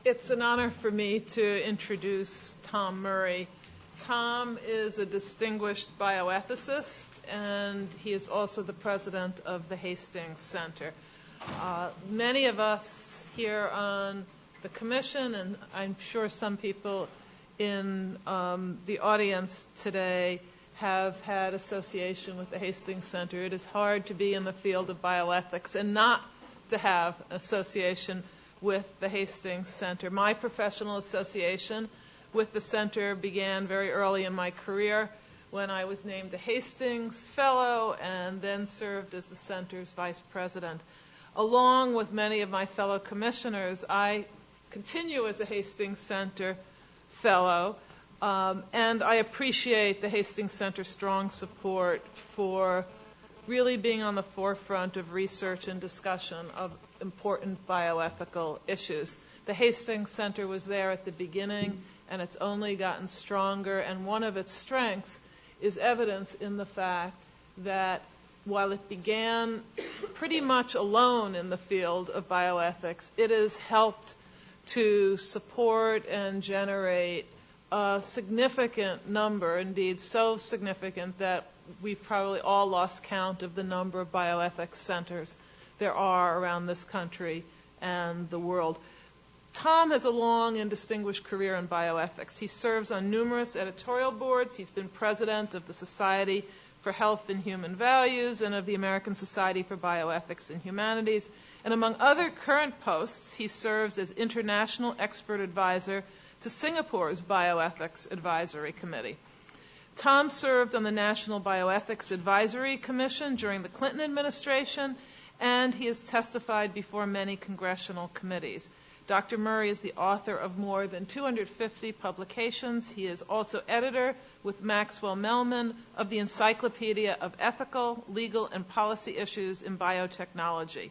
It's an honor for me to introduce Tom Murray. Tom is a distinguished bioethicist, and he is also the president of the Hastings Center. Many of us here on the commission, and I'm sure some people in the audience today, have had association with the Hastings Center. It is hard to be in the field of bioethics and not to have association with the Hastings Center. My professional association with the center began very early in my career when I was named a Hastings Fellow and then served as the center's vice president. Along with many of my fellow commissioners, I continue as a Hastings Center Fellow, and I appreciate the Hastings Center's strong support for really being on the forefront of research and discussion of important bioethical issues. The Hastings Center was there at the beginning, and it's only gotten stronger, and one of its strengths is evidence in the fact that while it began pretty much alone in the field of bioethics, it has helped to support and generate a significant number, indeed so significant that we've probably all lost count of the number of bioethics centers there are around this country and the world. Tom has a long and distinguished career in bioethics. He serves on numerous editorial boards. He's been president of the Society for Health and Human Values and of the American Society for Bioethics and Humanities. And among other current posts, he serves as international expert advisor to Singapore's Bioethics Advisory Committee. Tom served on the National Bioethics Advisory Commission during the Clinton administration, and he has testified before many congressional committees. Dr. Murray is the author of more than 250 publications. He is also editor with Maxwell Mellman of the Encyclopedia of Ethical, Legal, and Policy Issues in Biotechnology.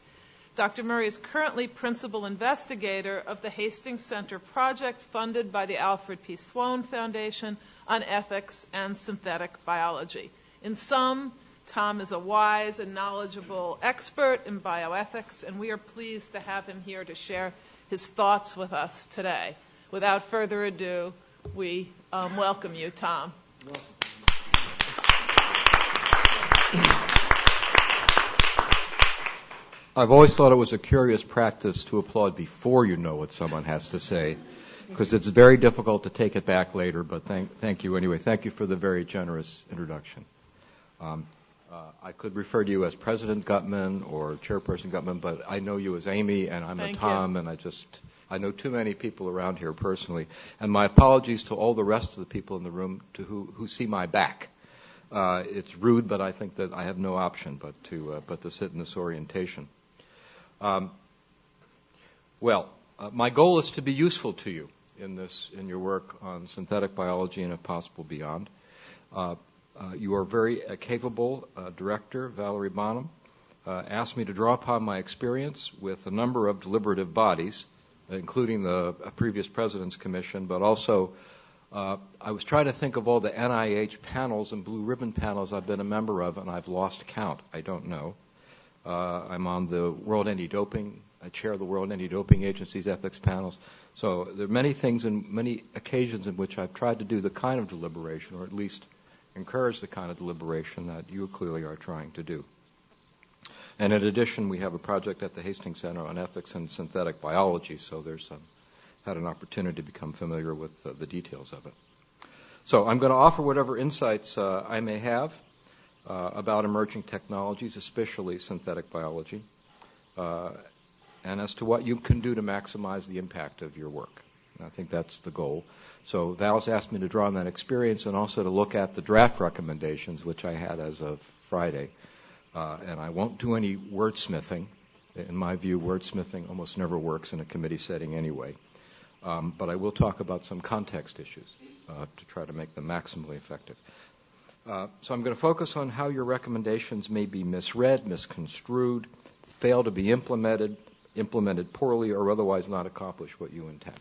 Dr. Murray is currently principal investigator of the Hastings Center project funded by the Alfred P. Sloan Foundation on ethics and synthetic biology. In sum, Tom is a wise and knowledgeable expert in bioethics, and we are pleased to have him here to share his thoughts with us today. Without further ado, we welcome you, Tom. I've always thought it was a curious practice to applaud before you know what someone has to say, because it's very difficult to take it back later, but thank you anyway. Thank you for the very generous introduction. I could refer to you as President Gutman or Chairperson Gutman, but I know you as Amy, and I'm a Tom, and I know too many people around here personally. And my apologies to all the rest of the people in the room who see my back. It's rude, but I think that I have no option but to sit in this orientation. My goal is to be useful to you in your work on synthetic biology and, if possible, beyond. You are very capable director, Valerie Bonham, asked me to draw upon my experience with a number of deliberative bodies, including the previous President's Commission, but also I was trying to think of all the NIH panels and blue ribbon panels I've been a member of, and I've lost count. I don't know. I'm on the World Anti-Doping. I chair the World Anti-Doping Agency's ethics panels. So there are many things and many occasions in which I've tried to do the kind of deliberation, or at least encourage the kind of deliberation that you clearly are trying to do. And in addition, we have a project at the Hastings Center on ethics and synthetic biology, so there's had an opportunity to become familiar with the details of it. So I'm going to offer whatever insights I may have about emerging technologies, especially synthetic biology, and as to what you can do to maximize the impact of your work. And I think that's the goal. So Val's asked me to draw on that experience and also to look at the draft recommendations, which I had as of Friday. And I won't do any wordsmithing. In my view, wordsmithing almost never works in a committee setting anyway. But I will talk about some context issues to try to make them maximally effective. So I'm going to focus on how your recommendations may be misread, misconstrued, fail to be implemented poorly, or otherwise not accomplish what you intend.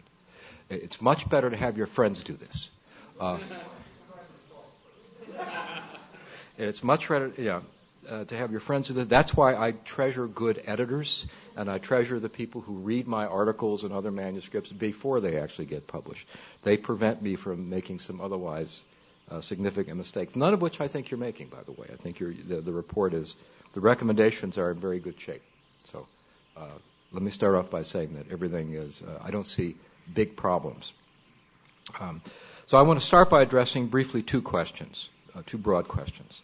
It's much better to have your friends do this. It's much better, to have your friends do this. That's why I treasure good editors, and I treasure the people who read my articles and other manuscripts before they actually get published. They prevent me from making some otherwise significant mistakes, none of which I think you're making, by the way. I think the report is, the recommendations are in very good shape. So let me start off by saying that everything is, I don't see big problems. So I want to start by addressing briefly two questions, two broad questions.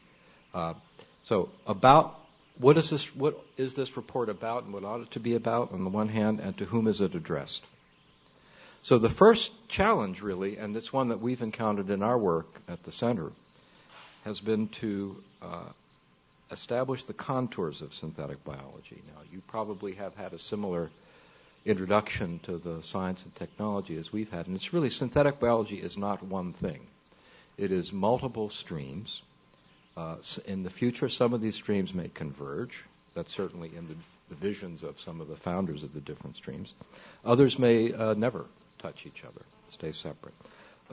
So about what is this report about and what ought it to be about on the one hand, and to whom is it addressed? So the first challenge really, and it's one that we've encountered in our work at the center, has been to establish the contours of synthetic biology. Now, you probably have had a similar introduction to the science and technology as we've had, and it's really, synthetic biology is not one thing. It is multiple streams. In the future, some of these streams may converge. That's certainly in the visions of some of the founders of the different streams. Others may never touch each other, stay separate.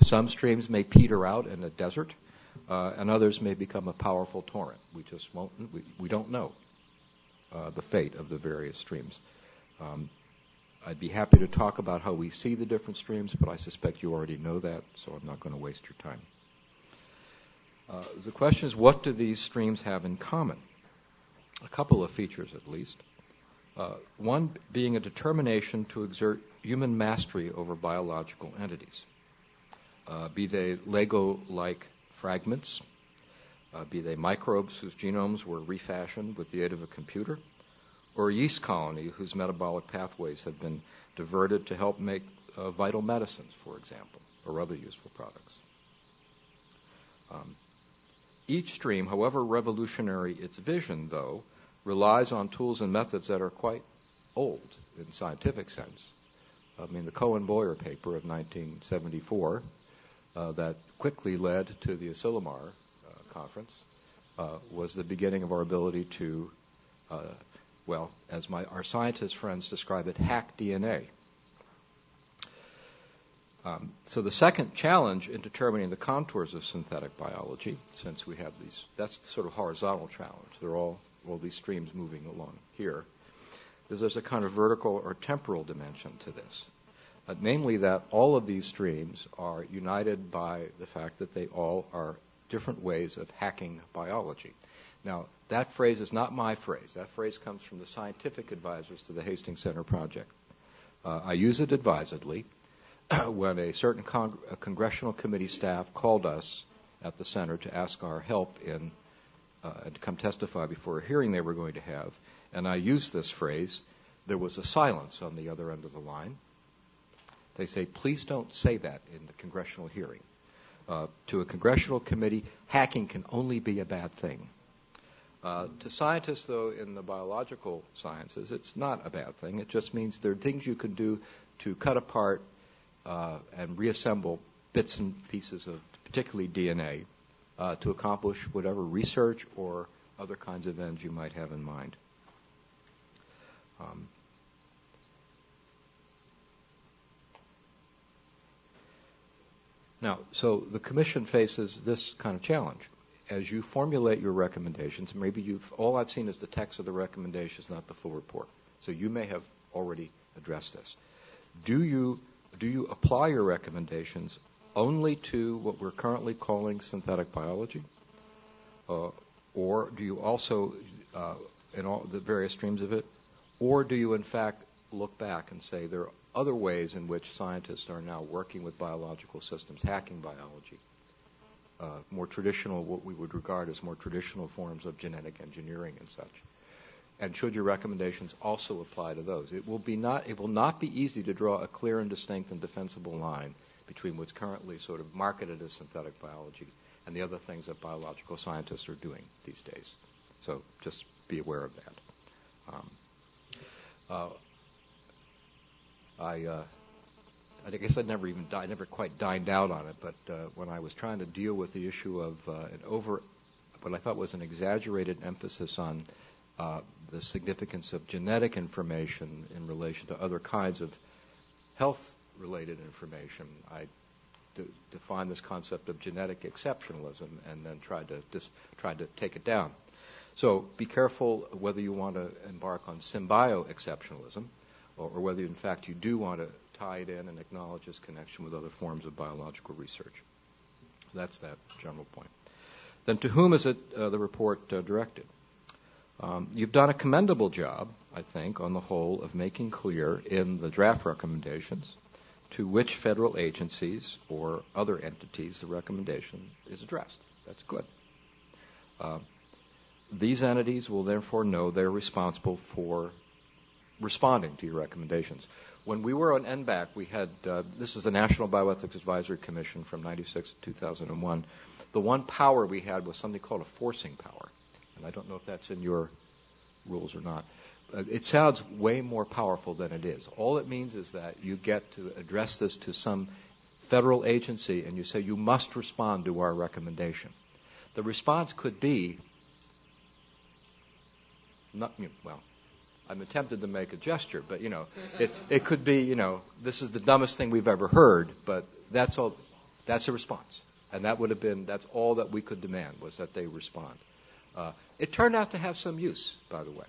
Some streams may peter out in a desert, and others may become a powerful torrent. We just won't. We don't know the fate of the various streams. I'd be happy to talk about how we see the different streams, but I suspect you already know that, so I'm not going to waste your time. The question is, what do these streams have in common? A couple of features, at least. One being a determination to exert human mastery over biological entities, be they Lego-like fragments, be they microbes whose genomes were refashioned with the aid of a computer, or a yeast colony whose metabolic pathways have been diverted to help make vital medicines, for example, or other useful products. Each stream, however revolutionary its vision, though, relies on tools and methods that are quite old in scientific sense. I mean, the Cohen-Boyer paper of 1974 that quickly led to the Asilomar conference was the beginning of our ability to, well, as our scientist friends describe it, hack DNA. So the second challenge in determining the contours of synthetic biology, since we have these, that's the sort of horizontal challenge. They're all these streams moving along here. There's a kind of vertical or temporal dimension to this. Namely that all of these streams are united by the fact that they all are different ways of hacking biology. Now, that phrase is not my phrase. That phrase comes from the scientific advisors to the Hastings Center project. I use it advisedly. When a certain congressional committee staff called us at the center to ask our help in to come testify before a hearing they were going to have, and I used this phrase, there was a silence on the other end of the line. They say, please don't say that in the congressional hearing. To a congressional committee, hacking can only be a bad thing. To scientists, though, in the biological sciences, it's not a bad thing. It just means there are things you can do to cut apart and reassemble bits and pieces of particularly DNA to accomplish whatever research or other kinds of ends you might have in mind. Now, so the Commission faces this kind of challenge. As you formulate your recommendations, maybe all I've seen is the text of the recommendations, not the full report. So you may have already addressed this. Do you apply your recommendations only to what we're currently calling synthetic biology? Or do you also, in all the various streams of it, or do you in fact look back and say there are other ways in which scientists are now working with biological systems, hacking biology, more traditional, what we would regard as more traditional forms of genetic engineering and such? And should your recommendations also apply to those? It will not be easy to draw a clear and distinct and defensible line between what's currently sort of marketed as synthetic biology and the other things that biological scientists are doing these days. So just be aware of that. I guess I never quite dined out on it, but when I was trying to deal with the issue of what I thought was an exaggerated emphasis on the significance of genetic information in relation to other kinds of health-related information, I defined this concept of genetic exceptionalism and then tried to take it down. So be careful whether you want to embark on symbio-exceptionalism or whether, in fact, you do want to tie it in and acknowledge its connection with other forms of biological research. That's that general point. Then to whom is it the report directed? You've done a commendable job, I think, on the whole, of making clear in the draft recommendations to which federal agencies or other entities the recommendation is addressed. That's good. These entities will therefore know they're responsible for responding to your recommendations. When we were on NBAC, we had, this is the National Bioethics Advisory Commission from 96 to 2001. The one power we had was something called a forcing power. And I don't know if that's in your rules or not. It sounds way more powerful than it is. All it means is that you get to address this to some federal agency and you say, you must respond to our recommendation. The response could be, well, I'm tempted to make a gesture, but, it could be, this is the dumbest thing we've ever heard, but that's all. That's a response. And that would have been, that's all that we could demand, was that they respond. It turned out to have some use, by the way,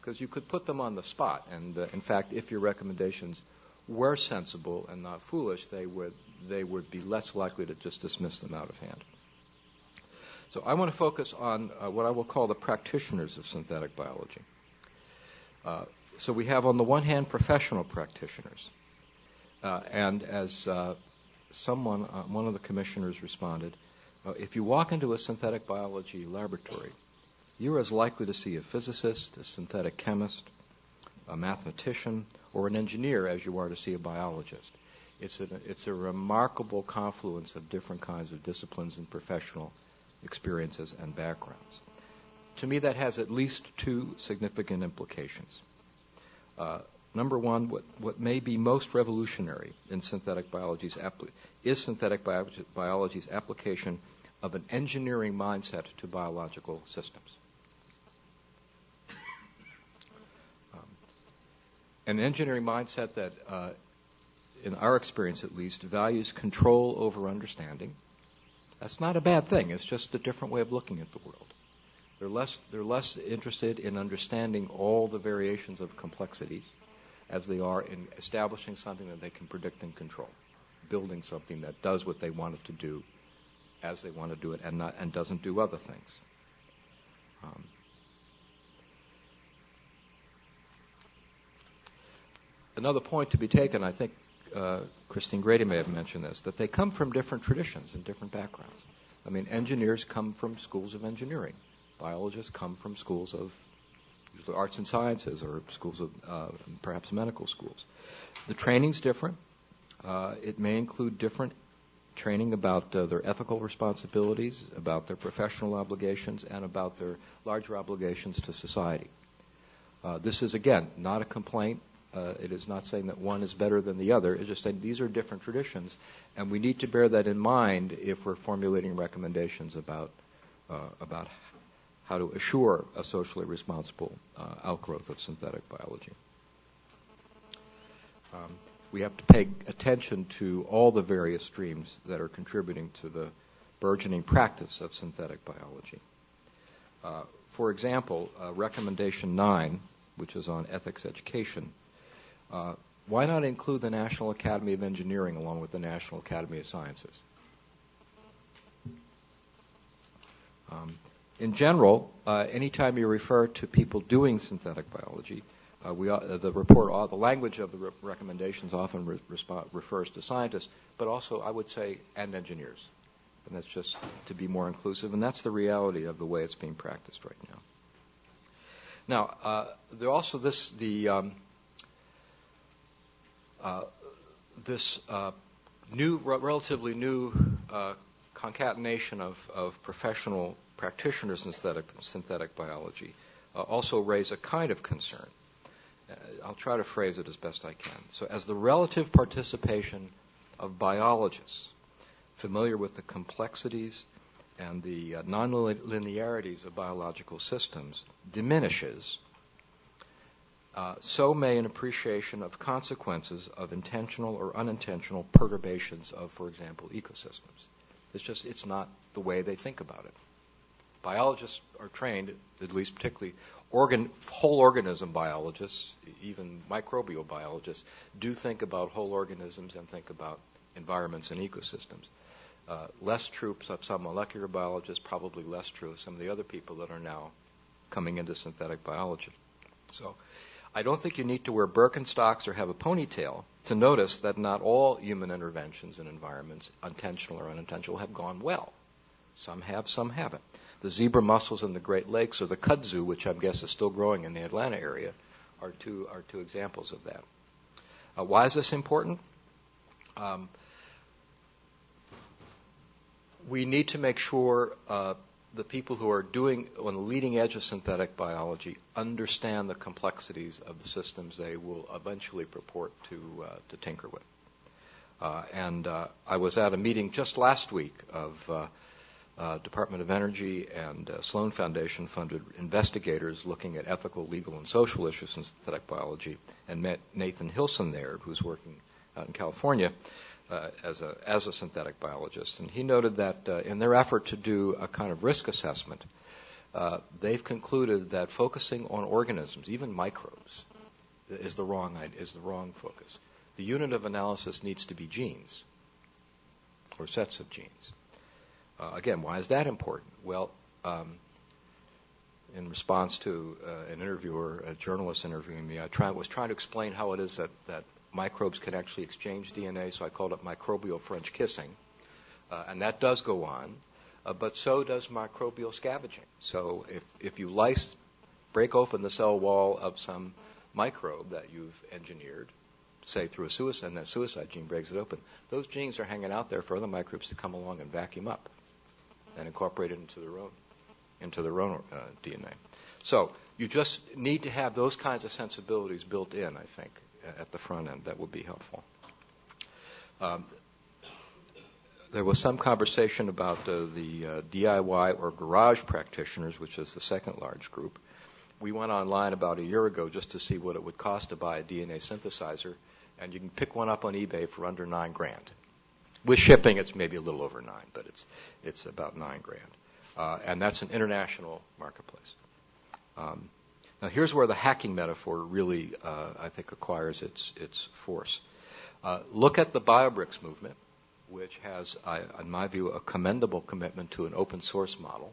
because you could put them on the spot. And, in fact, if your recommendations were sensible and not foolish, they would be less likely to just dismiss them out of hand. So I want to focus on what I will call the practitioners of synthetic biology. So we have, on the one hand, professional practitioners. And as one of the commissioners responded, if you walk into a synthetic biology laboratory, you're as likely to see a physicist, a synthetic chemist, a mathematician, or an engineer as you are to see a biologist. It's a remarkable confluence of different kinds of disciplines and professional experiences and backgrounds. To me, that has at least two significant implications. Number one, what may be most revolutionary in synthetic biology's application of an engineering mindset to biological systems. An engineering mindset that, in our experience at least, values control over understanding. That's not a bad thing. It's just a different way of looking at the world. They're less interested in understanding all the variations of complexities as they are in establishing something that they can predict and control, building something that does what they want it to do as they want to do it and doesn't do other things. Another point to be taken, I think Christine Grady may have mentioned this, that they come from different traditions and different backgrounds. I mean, engineers come from schools of engineering. Biologists come from schools of usually arts and sciences or schools of perhaps medical schools. The training's different. It may include different training about their ethical responsibilities, about their professional obligations, and about their larger obligations to society. This is, again, not a complaint. It is not saying that one is better than the other. It's just saying these are different traditions, and we need to bear that in mind if we're formulating recommendations about how to assure a socially responsible outgrowth of synthetic biology. We have to pay attention to all the various streams that are contributing to the burgeoning practice of synthetic biology. For example, Recommendation 9, which is on ethics education, why not include the National Academy of Engineering along with the National Academy of Sciences? In general, anytime you refer to people doing synthetic biology, the language of the recommendations often refers to scientists, but also, I would say, and engineers. And that's just to be more inclusive, and that's the reality of the way it's being practiced right now. Now, there also this relatively new concatenation of professional practitioners in synthetic biology also raise a kind of concern. I'll try to phrase it as best I can. So as the relative participation of biologists familiar with the complexities and the nonlinearities of biological systems diminishes, so may an appreciation of consequences of intentional or unintentional perturbations of, for example, ecosystems. It's not the way they think about it. biologists are trained, at least particularly whole organism biologists, even microbial biologists, do think about whole organisms and think about environments and ecosystems. Less true of some molecular biologists, probably less true of some of the other people that are now coming into synthetic biology. So I don't think you need to wear Birkenstocks or have a ponytail to notice that not all human interventions in environments, intentional or unintentional, have gone well. Some have, some haven't. The zebra mussels in the Great Lakes, or the kudzu, which I guess is still growing in the Atlanta area, are two examples of that. Why is this important? We need to make sure the people who are doing on the leading edge of synthetic biology understand the complexities of the systems they will eventually purport to tinker with. And I was at a meeting just last week of Department of Energy and Sloan Foundation funded investigators looking at ethical, legal, and social issues in synthetic biology, and met Nathan Hilson there, who's working out in California as a synthetic biologist. And he noted that in their effort to do a kind of risk assessment, they've concluded that focusing on organisms, even microbes, is the wrong focus. The unit of analysis needs to be genes, or sets of genes. Again, why is that important? Well, in response to an interviewer, a journalist interviewing me, I was trying to explain how it is that microbes can actually exchange DNA, so I called it microbial French kissing. And that does go on, but so does microbial scavenging. So if you break open the cell wall of some microbe that you've engineered, say through a suicide, and that suicide gene breaks it open, those genes are hanging out there for other microbes to come along and vacuum up and incorporate it into their own DNA. So you just need to have those kinds of sensibilities built in, I think, at the front end. That would be helpful. There was some conversation about the DIY or garage practitioners, which is the second large group. We went online about a year ago just to see what it would cost to buy a DNA synthesizer, and you can pick one up on eBay for under $9,000. With shipping, it's maybe a little over $9,000, but it's about $9,000, and that's an international marketplace. Now, here's where the hacking metaphor really, I think, acquires its force. Look at the BioBricks movement, which has, in my view, a commendable commitment to an open source model.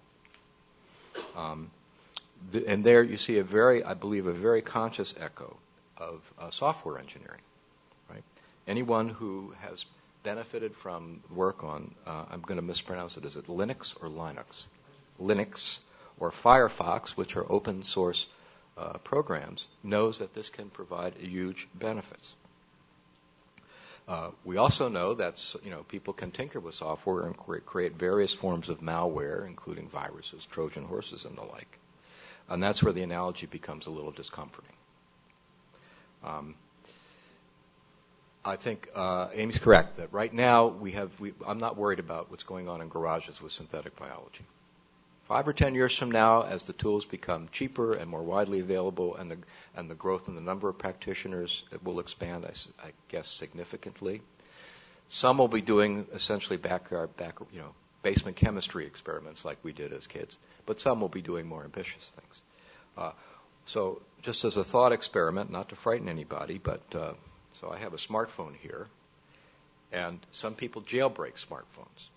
And there you see I believe, a very conscious echo of software engineering. Right? Anyone who has benefited from work on, I'm going to mispronounce it, is it Linux or Linux? Linux or Firefox, which are open source programs, knows that this can provide huge benefits. We also know that people can tinker with software and create various forms of malware, including viruses, Trojan horses, and the like. And that's where the analogy becomes a little discomforting. I think Amy's correct that right now I'm not worried about what's going on in garages with synthetic biology. 5 or 10 years from now, as the tools become cheaper and more widely available, and the growth in the number of practitioners will expand, I guess, significantly. Some will be doing essentially basement chemistry experiments like we did as kids, but some will be doing more ambitious things. So, just as a thought experiment, not to frighten anybody, but so I have a smartphone here, and some people jailbreak smartphones.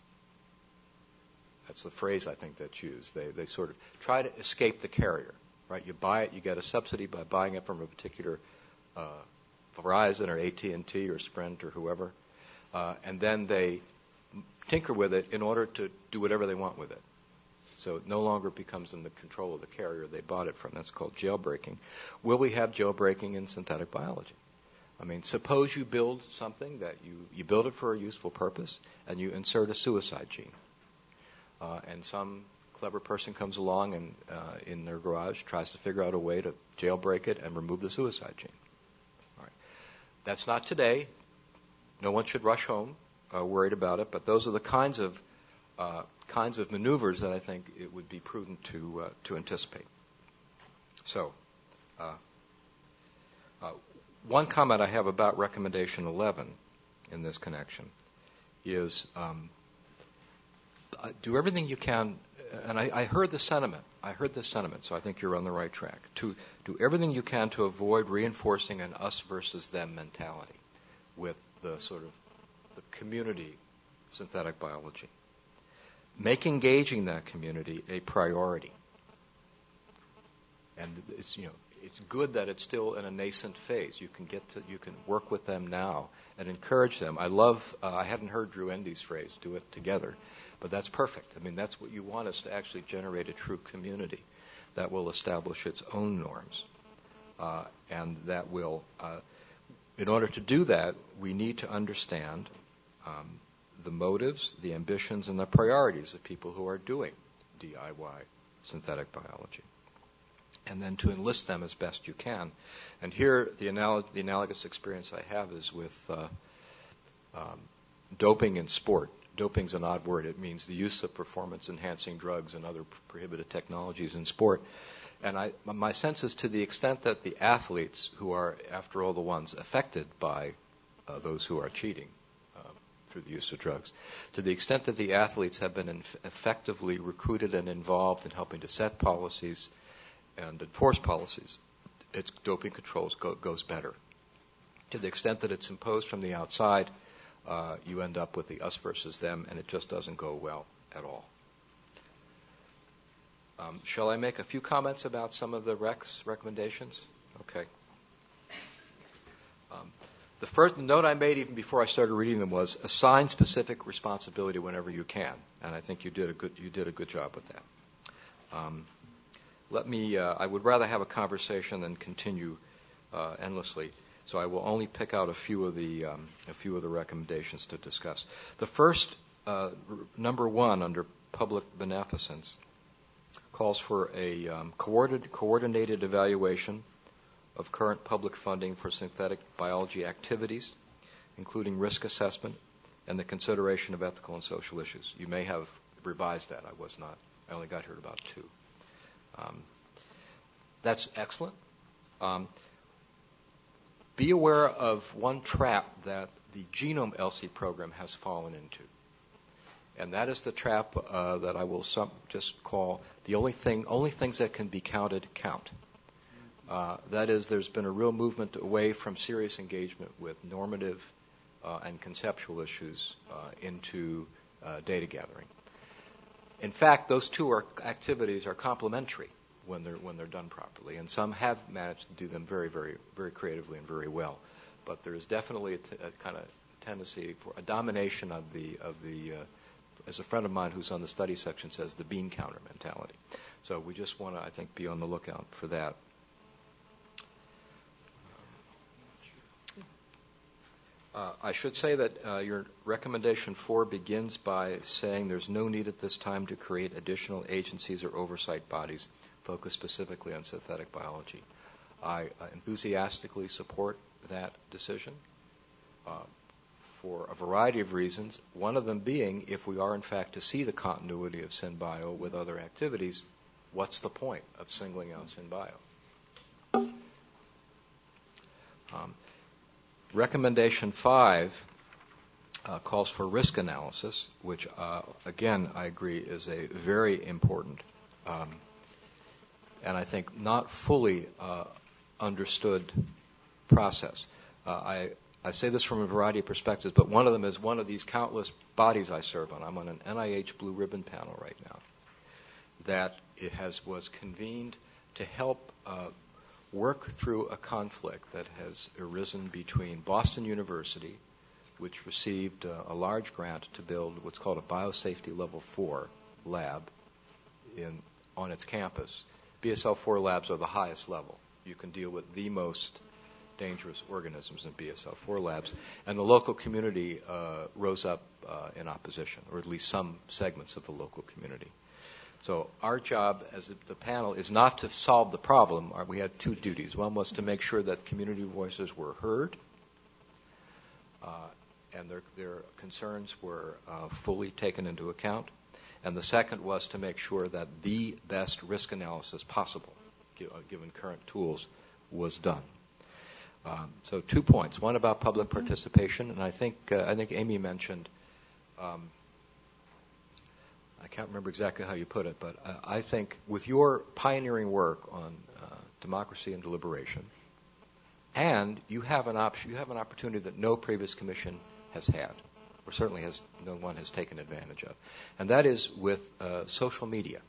That's the phrase I think that's used. They sort of try to escape the carrier, right? You buy it, you get a subsidy by buying it from a particular Verizon or AT&T or Sprint or whoever, and then they tinker with it in order to do whatever they want with it. So it no longer becomes in the control of the carrier they bought it from. That's called jailbreaking. Will we have jailbreaking in synthetic biology? I mean, suppose you build something that you build it for a useful purpose, and you insert a suicide gene. And some clever person comes along and in their garage tries to figure out a way to jailbreak it and remove the suicide gene. All right. That's not today. No one should rush home worried about it, but those are the kinds of maneuvers that I think it would be prudent to anticipate. So, one comment I have about recommendation 11 in this connection is do everything you can and I heard the sentiment. So I think you're on the right track. To do everything you can to avoid reinforcing an us versus them mentality with the sort of the community synthetic biology. Make engaging that community a priority. And it's good that it's still in a nascent phase. You can work with them now and encourage them. I hadn't heard Drew Endy's phrase, do it together, but that's perfect. I mean, that's what you want, is to actually generate a true community that will establish its own norms. And that will, in order to do that, we need to understand the motives, the ambitions, and the priorities of people who are doing DIY synthetic biology, and then to enlist them as best you can. And here, the analogous experience I have is with doping in sport. Doping's an odd word. It means the use of performance-enhancing drugs and other prohibited technologies in sport. And my sense is, to the extent that the athletes, who are, after all, the ones affected by those who are cheating through the use of drugs, to the extent that the athletes have been effectively recruited and involved in helping to set policies and enforce policies, its doping controls goes better. To the extent that it's imposed from the outside, you end up with the us versus them, and it just doesn't go well at all. Shall I make a few comments about some of the REC's recommendations? Okay. The first note I made even before I started reading them was assign specific responsibility whenever you can, and I think you did a good job with that. I would rather have a conversation than continue endlessly, so I will only pick out a few of the recommendations to discuss. The first, number one, under public beneficence, calls for a coordinated evaluation of current public funding for synthetic biology activities, including risk assessment and the consideration of ethical and social issues. You may have revised that. I was not. I only got here at about 2. That's excellent. Be aware of one trap that the Genome ELSI program has fallen into. And that is the trap that I will just call the only things that can be counted count. That is, there's been a real movement away from serious engagement with normative and conceptual issues into data gathering. In fact, those two activities are complementary when they're done properly, and some have managed to do them very, very, very creatively and very well. But there is definitely a kind of tendency for a domination of the as a friend of mine who's on the study section says, the bean counter mentality. So we just want to, I think, be on the lookout for that. I should say that your recommendation 4 begins by saying there's no need at this time to create additional agencies or oversight bodies focused specifically on synthetic biology. I enthusiastically support that decision for a variety of reasons, one of them being, if we are in fact to see the continuity of SynBio with other activities, what's the point of singling out SynBio? Recommendation 5 calls for risk analysis, which, again, I agree is a very important and I think not fully understood process. I say this from a variety of perspectives, but one of them is one of these countless bodies I serve on. I'm on an NIH Blue Ribbon panel right now that was convened to help work through a conflict that has arisen between Boston University, which received a large grant to build what's called a biosafety level 4 lab on its campus. BSL-4 labs are the highest level. You can deal with the most dangerous organisms in BSL-4 labs. And the local community rose up in opposition, or at least some segments of the local community. So our job as the panel is not to solve the problem. We had 2 duties. One was to make sure that community voices were heard and their concerns were fully taken into account. And the second was to make sure that the best risk analysis possible, given current tools, was done. So 2 points. One about public participation, and I think Amy mentioned. I can't remember exactly how you put it, but I think with your pioneering work on democracy and deliberation, and you have an opportunity that no previous commission has had, or certainly no one has taken advantage of, and that is with social media.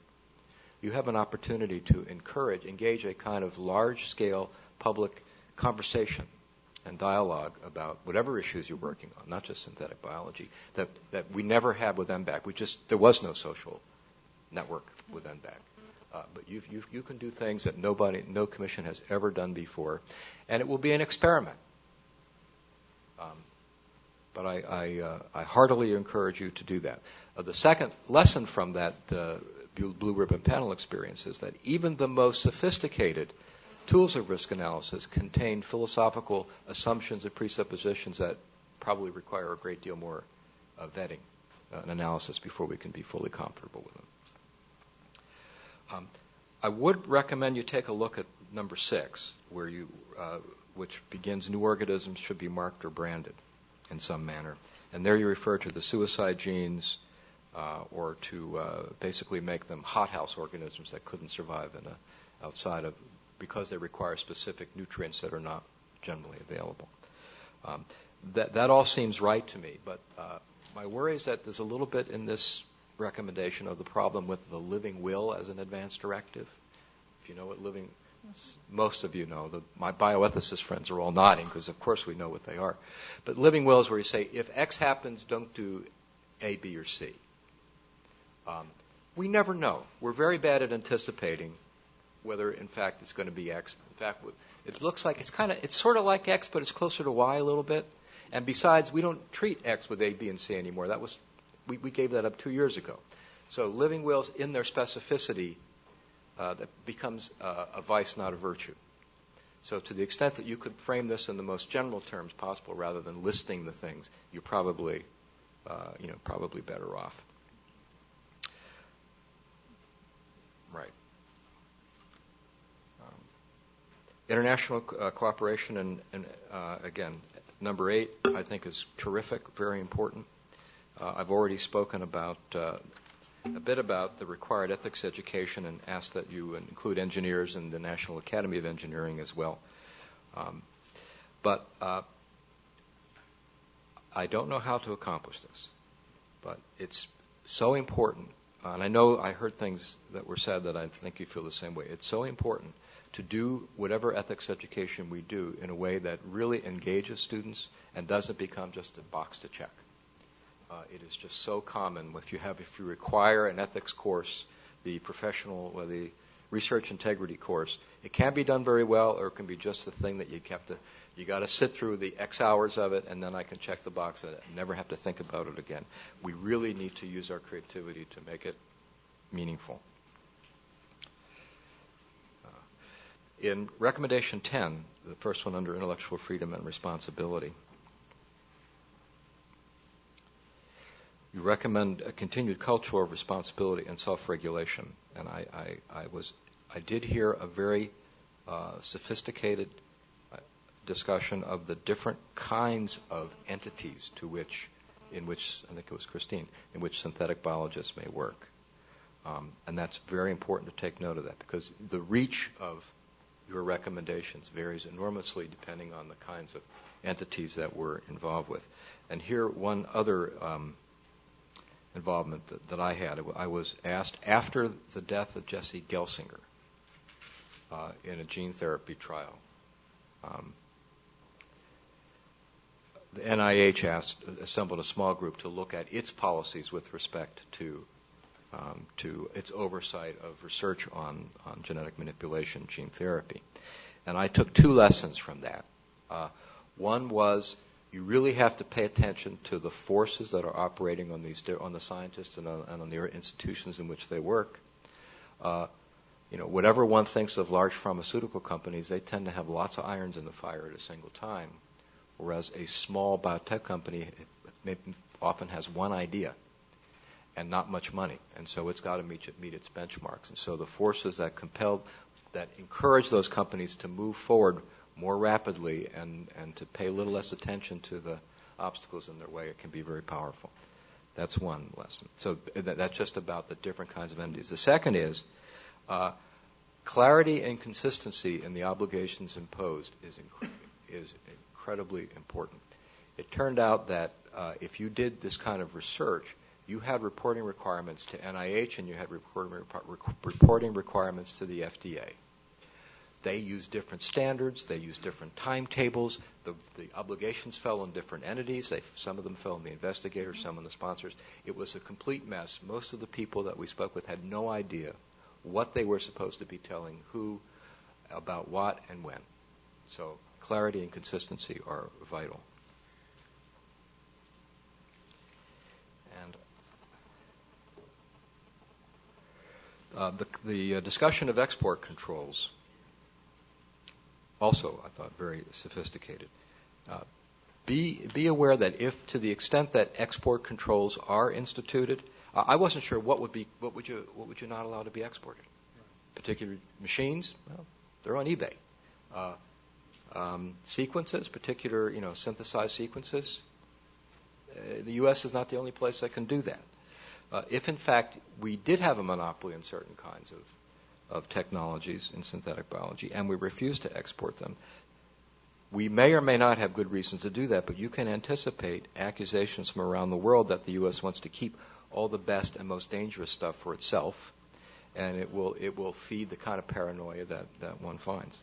You have an opportunity to engage a kind of large-scale public conversation and dialogue about whatever issues you're working on, not just synthetic biology, that we never had with NBAC. There was no social network with NBAC. But you can do things that no commission has ever done before, and it will be an experiment. But I heartily encourage you to do that. The second lesson from that Blue Ribbon panel experience is that even the most sophisticated tools of risk analysis contain philosophical assumptions and presuppositions that probably require a great deal more vetting and analysis before we can be fully comfortable with them. I would recommend you take a look at number 6, which begins, new organisms should be marked or branded in some manner. And there you refer to the suicide genes, or to basically make them hothouse organisms that couldn't survive outside of, because they require specific nutrients that are not generally available. That all seems right to me, but my worry is that there's a little bit in this recommendation of the problem with the living will as an advance directive. If you know what most of you know, my bioethicist friends are all nodding because of course we know what they are. But living will is where you say, if X happens, don't do A, B, or C. We never know. We're very bad at anticipating whether in fact it's going to be X. In fact, it looks like it's sort of like X, but it's closer to Y a little bit. And besides, we don't treat X with A, B, and C anymore. We gave that up 2 years ago. So living wills in their specificity, that becomes a vice, not a virtue. So to the extent that you could frame this in the most general terms possible rather than listing the things, you're probably better off. Right. International cooperation, and again, number 8, I think is terrific, very important. I've already spoken about a bit about the required ethics education and asked that you include engineers in the National Academy of Engineering as well. But I don't know how to accomplish this, but it's so important. And I know I heard things that were said that I think you feel the same way. It's so important to do whatever ethics education we do in a way that really engages students and doesn't become just a box to check. It is just so common if you require an ethics course, the professional or the research integrity course, it can be done very well, or it can be just the thing that you got to sit through the X hours of it, and then I can check the box and never have to think about it again. We really need to use our creativity to make it meaningful. In recommendation 10, the first one under intellectual freedom and responsibility, you recommend a continued culture of responsibility and self-regulation. And I did hear a very sophisticated discussion of the different kinds of entities in which I think it was Christine, in which synthetic biologists may work. And that's very important to take note of that, because the reach of your recommendations varies enormously depending on the kinds of entities that we're involved with. And here, one other involvement that I had. I was asked after the death of Jesse Gelsinger in a gene therapy trial. The NIH assembled a small group to look at its policies with respect to its oversight of research on genetic manipulation gene therapy. And I took 2 lessons from that. One was, you really have to pay attention to the forces that are operating on the scientists and on the institutions in which they work. Whatever one thinks of large pharmaceutical companies, they tend to have lots of irons in the fire at a single time, whereas a small biotech company often has one idea and not much money, and so it's got to meet its benchmarks. And so the forces that encourage those companies to move forward more rapidly and to pay a little less attention to the obstacles in their way, it can be very powerful. That's one lesson. So that's just about the different kinds of entities. The second is clarity and consistency in the obligations imposed is incredibly important. It turned out that if you did this kind of research, you had reporting requirements to NIH and you had reporting requirements to the FDA. They use different standards. They use different timetables. The obligations fell on different entities. Some of them fell on the investigators, some on the sponsors. It was a complete mess. Most of the people that we spoke with had no idea what they were supposed to be telling who about what and when. So clarity and consistency are vital. And the discussion of export controls, also I thought very sophisticated. Be aware that if, to the extent that export controls are instituted, I wasn't sure what would you not allow to be exported. Particular machines, well, they're on eBay. Sequences, particular synthesized sequences. The U.S. is not the only place that can do that. If in fact we did have a monopoly in certain kinds of technologies in synthetic biology and we refuse to export them, we may or may not have good reasons to do that, but you can anticipate accusations from around the world that the U.S. wants to keep all the best and most dangerous stuff for itself, and it will feed the kind of paranoia that one finds.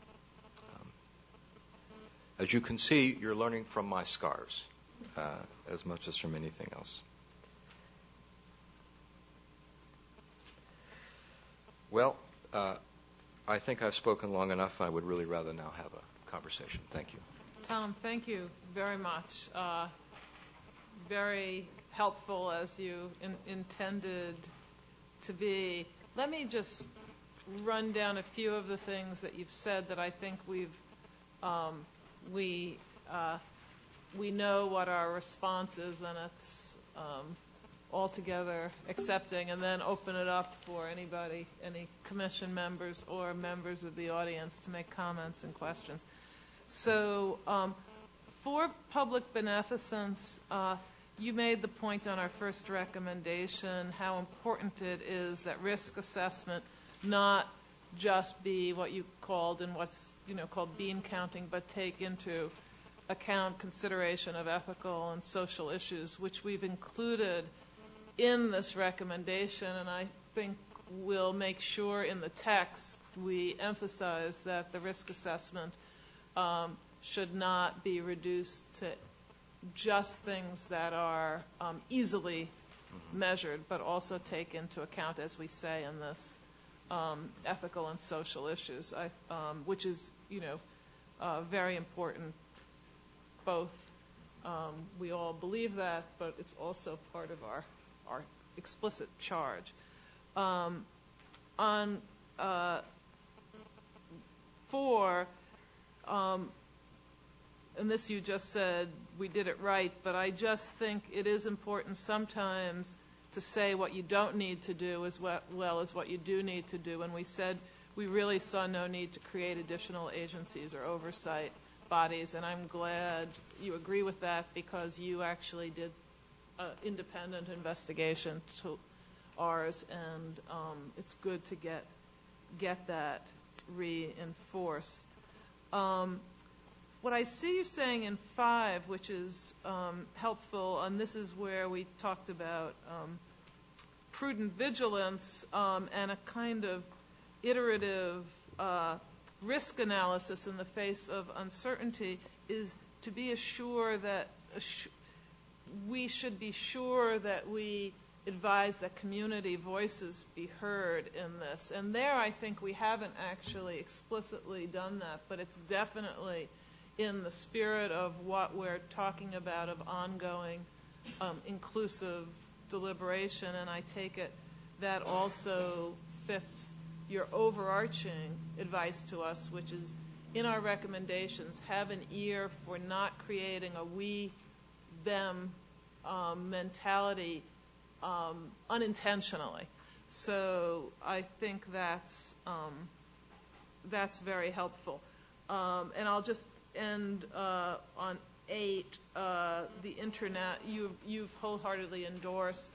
As you can see, you're learning from my scars as much as from anything else. Well, I think I've spoken long enough. I would really rather now have a conversation. Thank you. Tom, thank you very much. Very helpful as you intended to be. Let me just run down a few of the things that you've said that I think we know what our response is, and it's altogether accepting, and then open it up for anybody, any commission members or members of the audience to make comments and questions. So for public beneficence, you made the point on our first recommendation how important it is that risk assessment not just be what you called and what's called bean counting, but take into account consideration of ethical and social issues, which we've included in this recommendation, and I think we'll make sure in the text we emphasize that the risk assessment should not be reduced to just things that are easily measured, but also take into account, as we say in this, ethical and social issues, which is, very important. Both we all believe that, but it's also part of our explicit charge. On 4, and this you just said we did it right, but I just think it is important sometimes to say what you don't need to do as well as what you do need to do. And we said we really saw no need to create additional agencies or oversight bodies, and I'm glad you agree with that because you actually did independent investigation to ours, and it's good to get that reinforced. What I see you saying in 5, which is helpful, and this is where we talked about prudent vigilance and a kind of iterative risk analysis in the face of uncertainty, is to be assured that we should be sure that we advise that community voices be heard in this. And there I think we haven't actually explicitly done that, but it's definitely in the spirit of what we're talking about of ongoing inclusive deliberation, and I take it that also fits your overarching advice to us, which is in our recommendations, have an ear for not creating a we-them mentality unintentionally. So I think that's very helpful. And I'll just end on 8. the internet, you've wholeheartedly endorsed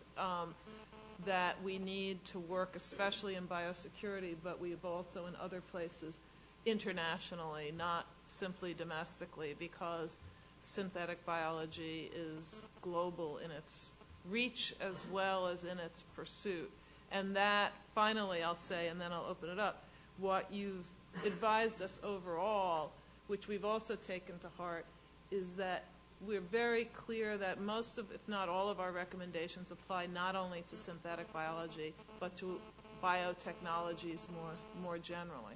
that we need to work, especially in biosecurity, but we've also in other places internationally, not simply domestically, because synthetic biology is global in its reach as well as in its pursuit. And that, finally, I'll say, and then I'll open it up, what you've advised us overall, which we've also taken to heart, is that we're very clear that most of, if not all of our recommendations apply not only to synthetic biology, but to biotechnologies more generally.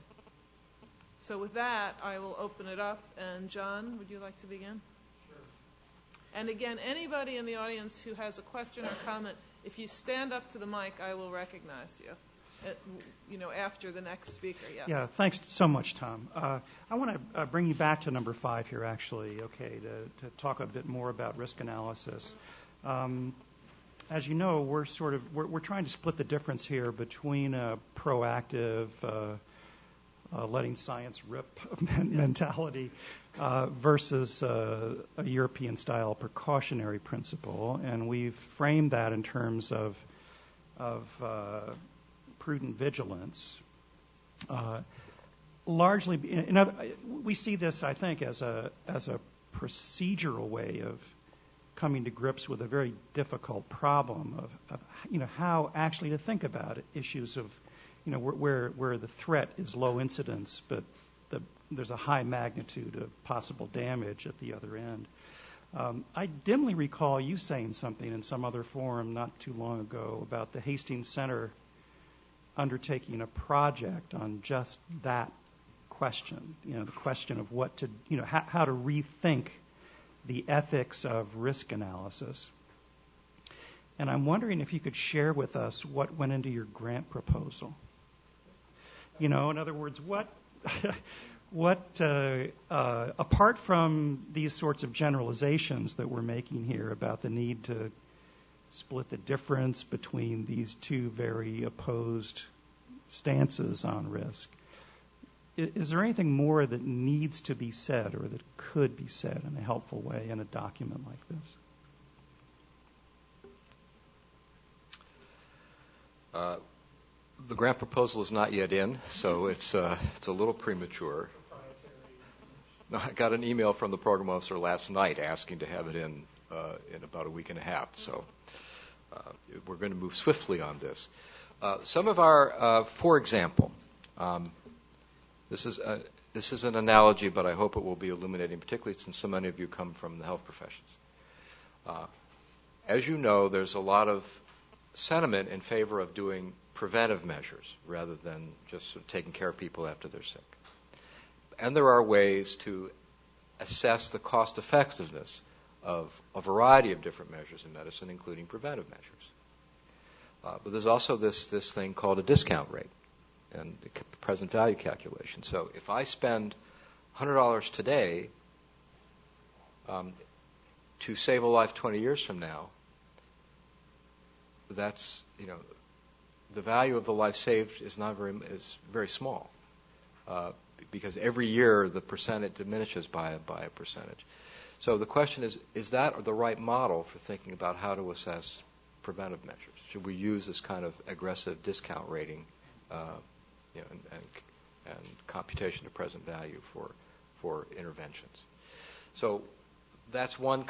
So with that, I will open it up. And John, would you like to begin? Sure. And again, anybody in the audience who has a question or comment, if you stand up to the mic, I will recognize you. After the next speaker, yes. Yeah, thanks so much, Tom. I want to bring you back to number 5 here, actually, to talk a bit more about risk analysis. As you know, we're trying to split the difference here between a proactive, letting science rip mentality versus a European-style precautionary principle, and we've framed that in terms of prudent vigilance. Largely, we see this, I think, as a procedural way of coming to grips with a very difficult problem of how actually to think about it, issues of where the threat is low incidence, but there's a high magnitude of possible damage at the other end. I dimly recall you saying something in some other forum not too long ago about the Hastings Center undertaking a project on just that question, the question of what to, how to rethink the ethics of risk analysis. And I'm wondering if you could share with us what went into your grant proposal. In other words, apart from these sorts of generalizations that we're making here about the need to split the difference between these two very opposed stances on risk, is there anything more that needs to be said or that could be said in a helpful way in a document like this? The grant proposal is not yet in, so it's a little premature. I got an email from the program officer last night asking to have it in about a week and a half, so we're going to move swiftly on this. Some of our, for example, this is an analogy, but I hope it will be illuminating, particularly since so many of you come from the health professions. As you know, there's a lot of sentiment in favor of doing preventive measures rather than just sort of taking care of people after they're sick. And there are ways to assess the cost effectiveness of a variety of different measures in medicine, including preventive measures. But there's also this thing called a discount rate and the present value calculation. So if I spend $100 today to save a life 20 years from now, that's, the value of the life saved is very small. Because every year the percentage diminishes by a percentage. So the question is that the right model for thinking about how to assess preventive measures? Should we use this kind of aggressive discount rating and computation of present value for interventions? So that's one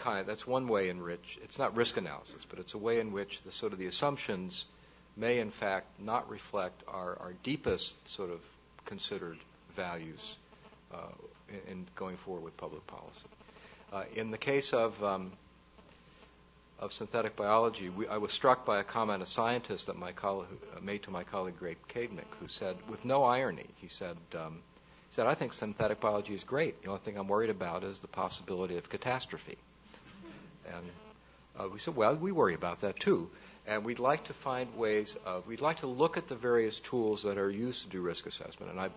way in which it's not risk analysis, but it's a way in which the assumptions may in fact not reflect our deepest sort of considered values in going forward with public policy. In the case of synthetic biology, I was struck by a comment a scientist that made to my colleague Greg Kademick, who said, with no irony, he said, I think synthetic biology is great. The only thing I'm worried about is the possibility of catastrophe. And we said, well, we worry about that too. And we'd like to find we'd like to look at the various tools that are used to do risk assessment. And I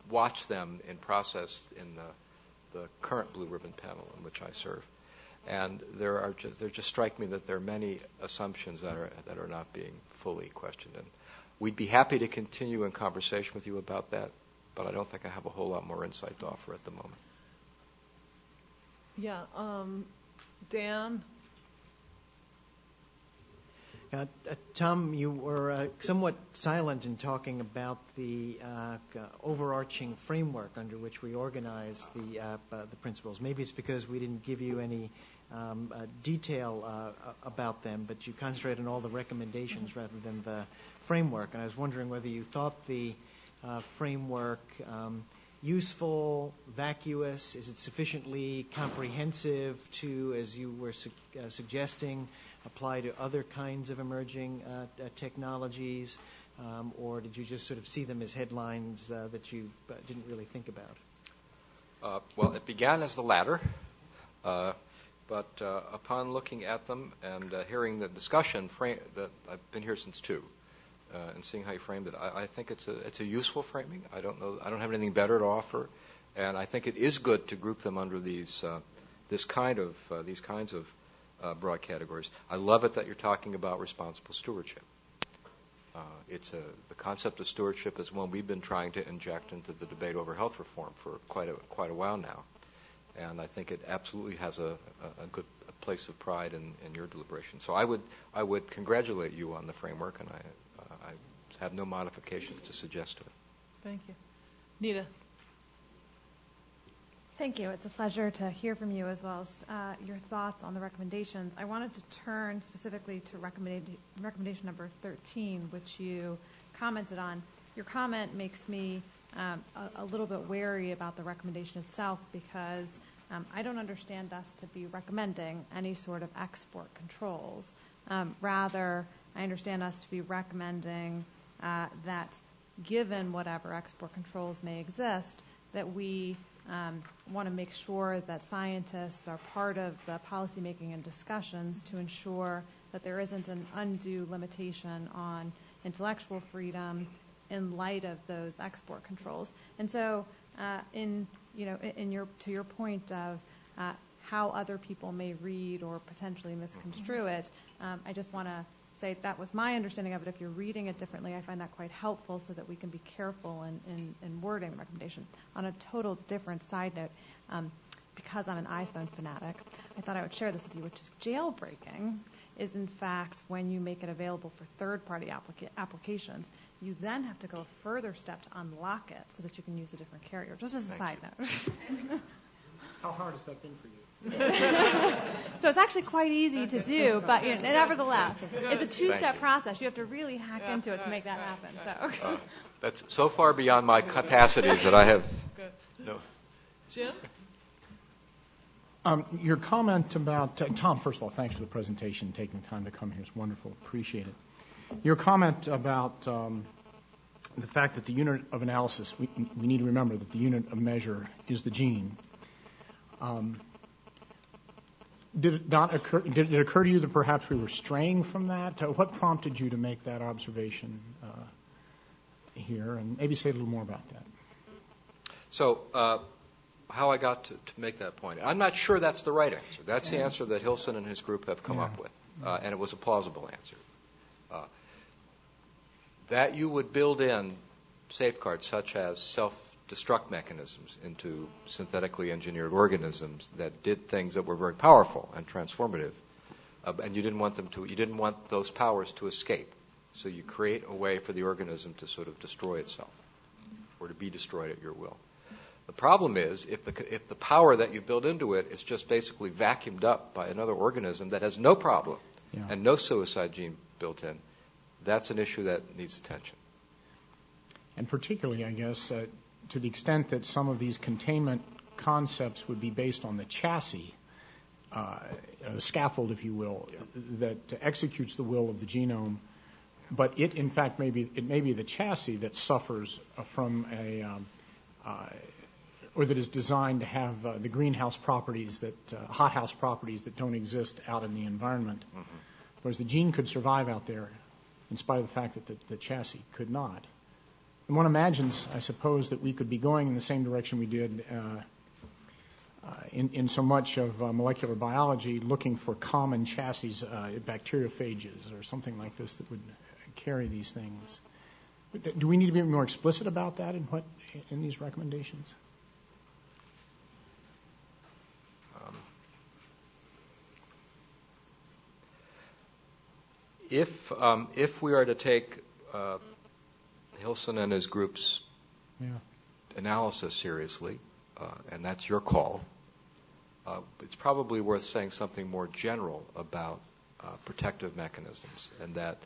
watch them in process in the current Blue Ribbon panel in which I serve. And they just strike me that there are many assumptions that are not being fully questioned. And we'd be happy to continue in conversation with you about that, but I don't think I have a whole lot more insight to offer at the moment. Yeah. Dan? Tom, you were somewhat silent in talking about the overarching framework under which we organize the principles. Maybe it's because we didn't give you any detail about them, but you concentrate on all the recommendations rather than the framework. And I was wondering whether you thought the framework useful, vacuous? Is it sufficiently comprehensive to, as you were suggesting, apply to other kinds of emerging technologies? Or did you just sort of see them as headlines that you didn't really think about? Well, it began as the latter, but upon looking at them and hearing the discussion that I've been here since 2, and seeing how you framed it, I think it's a useful framing. I don't have anything better to offer, and I think it is good to group them under these kinds of broad categories. I love it that you're talking about responsible stewardship. The concept of stewardship is one we've been trying to inject into the debate over health reform for quite a while now, and I think it absolutely has a good place of pride in your deliberation. So I would congratulate you on the framework, and I have no modifications to suggest to it. Thank you. Nita? Thank you. It's a pleasure to hear from you as well as your thoughts on the recommendations. I wanted to turn specifically to recommendation number 13, which you commented on. Your comment makes me a little bit wary about the recommendation itself because I don't understand us to be recommending any sort of export controls. Rather, I understand us to be recommending that given whatever export controls may exist, that we want to make sure that scientists are part of the policymaking and discussions to ensure that there isn't an undue limitation on intellectual freedom in light of those export controls. And so, to your point of how other people may read or potentially misconstrue it, I just want to say that was my understanding of it. If you're reading it differently, I find that quite helpful so that we can be careful in wording the recommendation. On a total different side note, because I'm an iPhone fanatic, I thought I would share this with you, which is jailbreaking is in fact when you make it available for third-party applications, you then have to go a further step to unlock it so that you can use a different carrier, just as a side note. How hard has that been for you? So it's actually quite easy to do, but nevertheless, it's a two-step process. You have to really hack into it to make that happen. So that's so far beyond my capacities that I have no. Jim? Your comment about Tom, first of all, thanks for the presentation, taking the time to come here. It's wonderful. Appreciate it. Your comment about the fact that the unit of analysis, we need to remember that the unit of measure is the gene. Did it occur to you that perhaps we were straying from that? What prompted you to make that observation here? And maybe say a little more about that. So how I got to make that point. I'm not sure that's the right answer. That's the answer that Hilson and his group have come up with, and it was a plausible answer. That you would build in safeguards such as self-destruct mechanisms into synthetically engineered organisms that did things that were very powerful and transformative, and you didn't want those powers to escape. So you create a way for the organism to sort of destroy itself, or to be destroyed at your will. The problem is if the power that you build into it is just basically vacuumed up by another organism that has no problem and no suicide gene built in, that's an issue that needs attention. And particularly, I guess, to the extent that some of these containment concepts would be based on the chassis, scaffold, if you will, that executes the will of the genome, but it, in fact, may be the chassis that suffers from or that is designed to have the greenhouse properties, hothouse properties that don't exist out in the environment. Mm-hmm. Whereas the gene could survive out there in spite of the fact that the chassis could not. And one imagines, I suppose, that we could be going in the same direction we did in so much of molecular biology, looking for common chassis, bacteriophages or something like this that would carry these things. Do we need to be more explicit about that in these recommendations? If we are to take Hilson and his group's analysis seriously, and that's your call, it's probably worth saying something more general about protective mechanisms, and that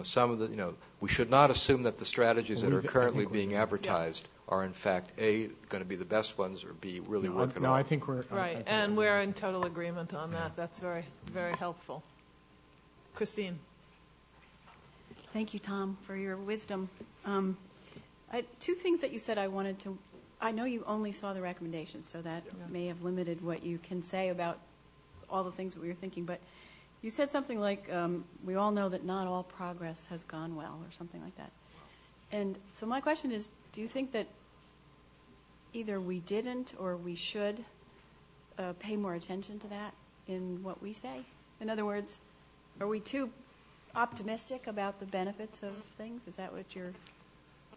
some of the we should not assume that the strategies that are currently being advertised are in fact going to be the best ones, or B, really work at all. I think we're Right, and we're in total agreement on that. That's very, very helpful. Christine. Thank you, Tom, for your wisdom. Two things that you said I know you only saw the recommendations, so that may have limited what you can say about all the things that we were thinking, but you said something like, we all know that not all progress has gone well, or something like that. And so my question is, do you think that either we didn't or we should pay more attention to that in what we say? In other words, are we too optimistic about the benefits of things? Is that what your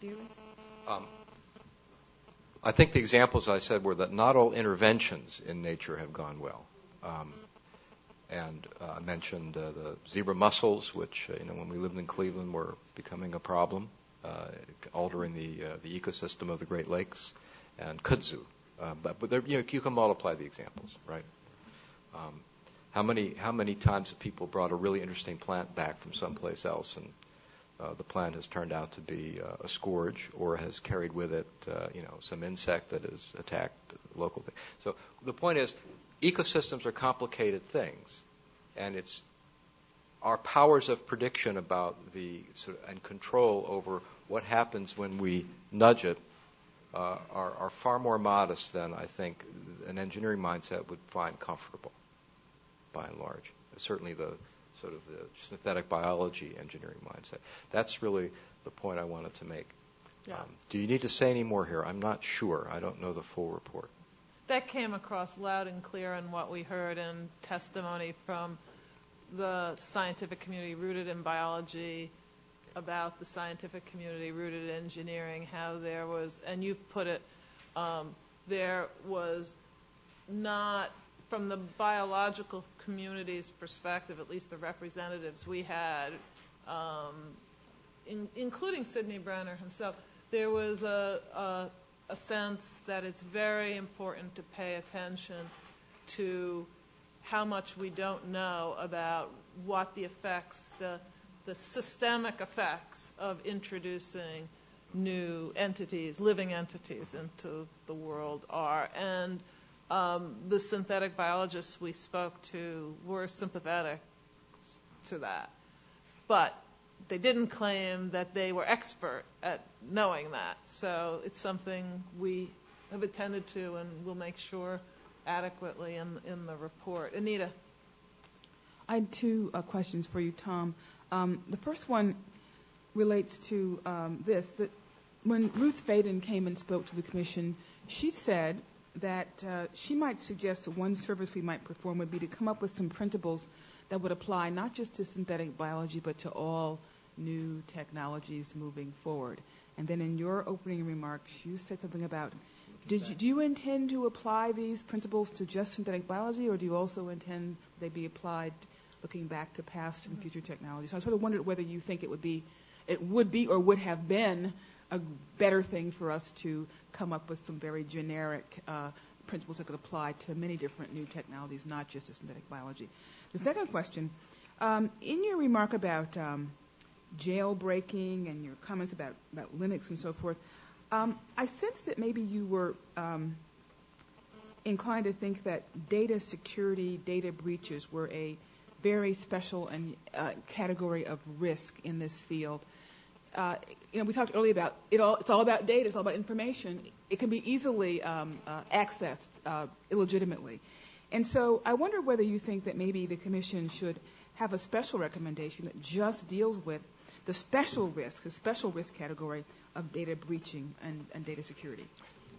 view is? I think the examples I said were that not all interventions in nature have gone well. And I mentioned the zebra mussels, which when we lived in Cleveland were becoming a problem, altering the ecosystem of the Great Lakes, and kudzu. But there, you can multiply the examples, right? How many times have people brought a really interesting plant back from someplace else, and the plant has turned out to be a scourge, or has carried with it, some insect that has attacked the local thing. So the point is, ecosystems are complicated things, and it's our powers of prediction about and control over what happens when we nudge it are far more modest than I think an engineering mindset would find comfortable, by and large. Certainly the sort of the synthetic biology engineering mindset. That's really the point I wanted to make. Yeah. Do you need to say any more here? I'm not sure. I don't know the full report. That came across loud and clear in what we heard in testimony from the scientific community rooted in biology, about the scientific community rooted in engineering, how there was, and you've put it, there was not, from the biological community's perspective, at least the representatives we had, including Sidney Brenner himself, there was a sense that it's very important to pay attention to how much we don't know about what the effects, the systemic effects of introducing new entities, living entities into the world are. And the synthetic biologists we spoke to were sympathetic to that. But they didn't claim that they were expert at knowing that. So it's something we have attended to and will make sure adequately in the report. Anita. I had two questions for you, Tom. The first one relates to this, that when Ruth Faden came and spoke to the Commission, she said that she might suggest that one service we might perform would be to come up with some principles that would apply not just to synthetic biology but to all new technologies moving forward. And then in your opening remarks, you said something about, do you intend to apply these principles to just synthetic biology, or do you also intend they be applied looking back to past and future technologies? So I sort of wondered whether you think it would be or would have been a better thing for us to come up with some very generic principles that could apply to many different new technologies, not just to synthetic biology. The second question, in your remark about jailbreaking and your comments about Linux and so forth, I sensed that maybe you were inclined to think that data security, data breaches were a very special and category of risk in this field. We talked earlier about it's all about data, it's all about information. It can be easily accessed illegitimately. And so I wonder whether you think that maybe the Commission should have a special recommendation that just deals with the special risk category of data breaching and data security.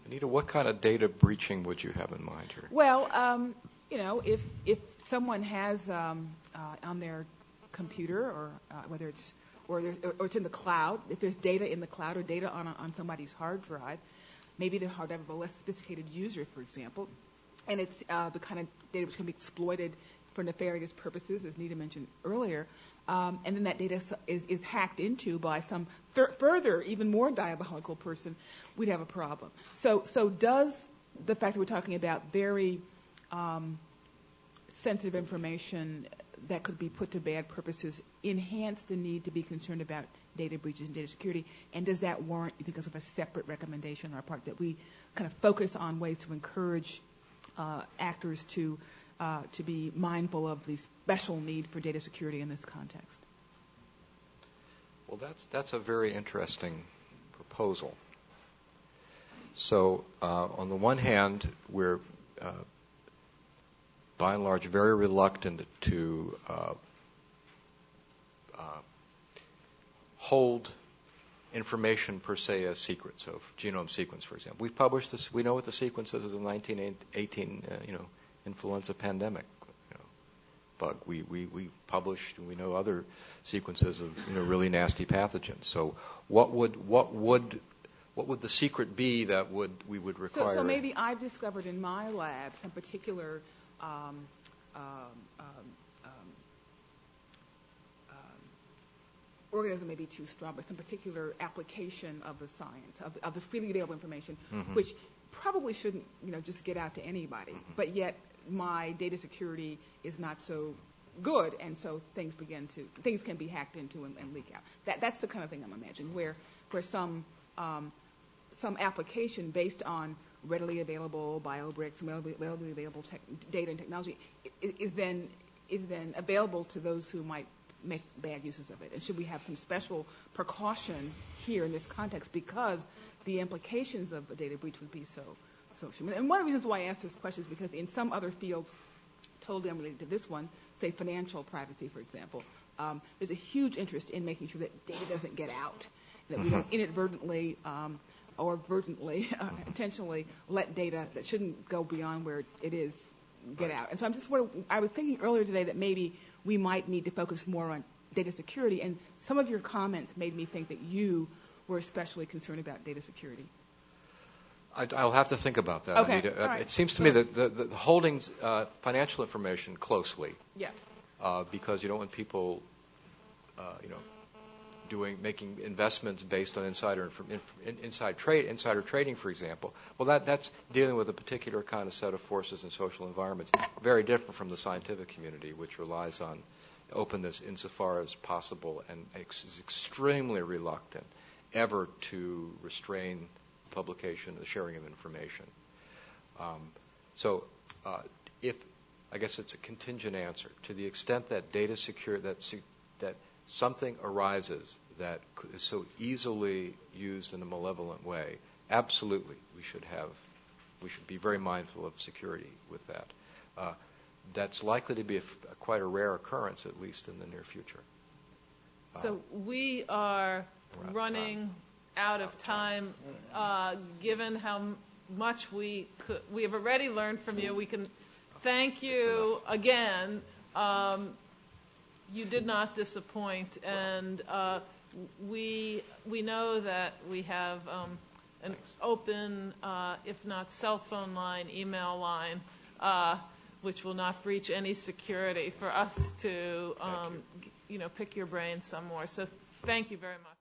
Anita, what kind of data breaching would you have in mind here? Well, if someone has on their computer, or whether it's or it's in the cloud, if there's data in the cloud or data on somebody's hard drive, maybe the hard drive of a less sophisticated user, for example, and it's the kind of data which can be exploited for nefarious purposes, as Nita mentioned earlier, and then that data is hacked into by some further, even more diabolical person, we'd have a problem. So does the fact that we're talking about very sensitive information that could be put to bad purposes enhance the need to be concerned about data breaches and data security? And does that warrant, you think, of a separate recommendation on our part that we kind of focus on ways to encourage actors to be mindful of the special need for data security in this context? Well, that's a very interesting proposal. So on the one hand, we're by and large very reluctant to hold information per se as secret. So genome sequence, for example. We've published this. We know what the sequence is of the 1918 influenza pandemic bug. We published, and we know other sequences of really nasty pathogens. So what would the secret be that we would require? So maybe I've discovered in my lab some particular organism may be too strong, but some particular application of the science, of the freely available information, which probably shouldn't just get out to anybody, but yet my data security is not so good, and so things can be hacked into and leak out. That's the kind of thing I'm imagining, where some application based on readily available biobricks, readily available data and technology is then available to those who might make bad uses of it. And should we have some special precaution here in this context because the implications of a data breach would be so extreme? And one of the reasons why I ask this question is because in some other fields totally unrelated to this one, say financial privacy, for example, there's a huge interest in making sure that data doesn't get out, that we don't inadvertently or verdantly, intentionally let data that shouldn't go beyond where it is get out. And so I was thinking earlier today that maybe we might need to focus more on data security, and some of your comments made me think that you were especially concerned about data security. I'll have to think about that. Okay. Anita. Right. It seems to me that the holding financial information closely, yeah, because you don't want people, making investments based on insider trading, for example. Well, that's dealing with a particular kind of set of forces and social environments, very different from the scientific community, which relies on openness insofar as possible and is extremely reluctant ever to restrain publication, the sharing of information. I guess it's a contingent answer. To the extent that data that something arises that is so easily used in a malevolent way, absolutely we should be very mindful of security with that. That's likely to be quite a rare occurrence, at least in the near future. So we are running out of time. Given how much we have already learned from you, we can thank you again. You did not disappoint, and we know that we have an open, if not cell phone line, email line, which will not breach any security for us to pick your brain some more. So thank you very much.